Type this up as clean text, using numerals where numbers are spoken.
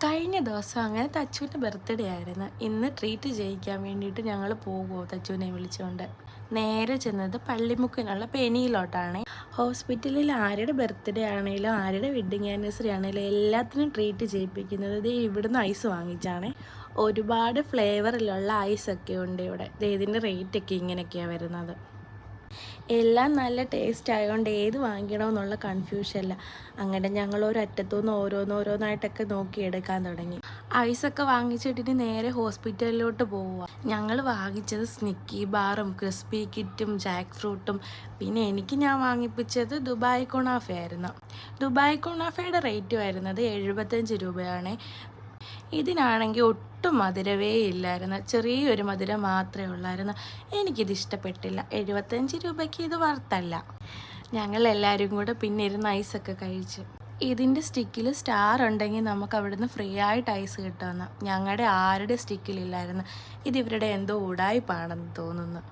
കഴിഞ്ഞ ദിവസം അങ്ങനെ തച്ചുവിൻ്റെ ബർത്ത്ഡേ ആയിരുന്നു. ഇന്ന് ട്രീറ്റ് ചെയ്യിക്കാൻ വേണ്ടിയിട്ട് ഞങ്ങൾ പോകുമോ തച്ചുവിനെ വിളിച്ചുകൊണ്ട്. നേരെ ചെന്നത് പള്ളിമുക്കിനുള്ള പെനിയിലോട്ടാണ്. ഹോസ്പിറ്റലിൽ ആരുടെ ബർത്ത്ഡേ ആണെങ്കിലും ആരുടെ വെഡ്ഡിങ് ആനിവേഴ്സറി ആണെങ്കിലും എല്ലാത്തിനും ട്രീറ്റ് ചെയ്യിപ്പിക്കുന്നത് ദേ ഇവിടുന്ന് ഐസ് വാങ്ങിച്ചാണ്. ഒരുപാട് ഫ്ലേവറിലുള്ള ഐസൊക്കെ ഉണ്ട് ഇവിടെ. ഇതിൻ്റെ റേറ്റൊക്കെ ഇങ്ങനെയൊക്കെയാണ് വരുന്നത്. എല്ലാം നല്ല ടേസ്റ്റ് ആയതുകൊണ്ട് ഏത് വാങ്ങിക്കണമെന്നുള്ള കൺഫ്യൂഷനില്ല. അങ്ങനെ ഞങ്ങൾ ഒരറ്റത്തുനിന്ന് ഓരോന്നോരോന്നായിട്ടൊക്കെ നോക്കിയെടുക്കാൻ തുടങ്ങി. ഐസൊക്കെ വാങ്ങിച്ചിട്ടിട്ട് നേരെ ഹോസ്പിറ്റലിലോട്ട് പോവുക. ഞങ്ങൾ വാങ്ങിച്ചത് സ്നിക്കി ബാറും ക്രിസ്പി കിറ്റും ജാക്ക് ഫ്രൂട്ടും പിന്നെ ഞാൻ വാങ്ങിപ്പിച്ചത് ദുബായ് കുണാഫയായിരുന്നു. ദുബായ് കുണാഫയുടെ റേറ്റ് വരുന്നത് 75 രൂപയാണ്. ഇതിനാണെങ്കിൽ ഒട്ടും മധുരവേ ഇല്ലായിരുന്നു. ചെറിയൊരു മധുരം മാത്രമേ ഉള്ളായിരുന്നു. എനിക്കിത് ഇഷ്ടപ്പെട്ടില്ല. 75 രൂപയ്ക്ക് ഇത് വറുത്തല്ല. ഞങ്ങളെല്ലാവരും കൂടെ പിന്നെ ഇരുന്ന് ഐസൊക്കെ കഴിച്ചു. ഇതിൻ്റെ സ്റ്റിക്കിൽ സ്റ്റാർ ഉണ്ടെങ്കിൽ നമുക്ക് അവിടുന്ന് ഫ്രീ ആയിട്ട് ഐസ് കിട്ടുമെന്ന്. ഞങ്ങളുടെ ആരുടെ സ്റ്റിക്കിലില്ലായിരുന്നു. ഇതിവരുടെ എന്തോ ഉടായിപ്പാണെന്ന് തോന്നുന്നു.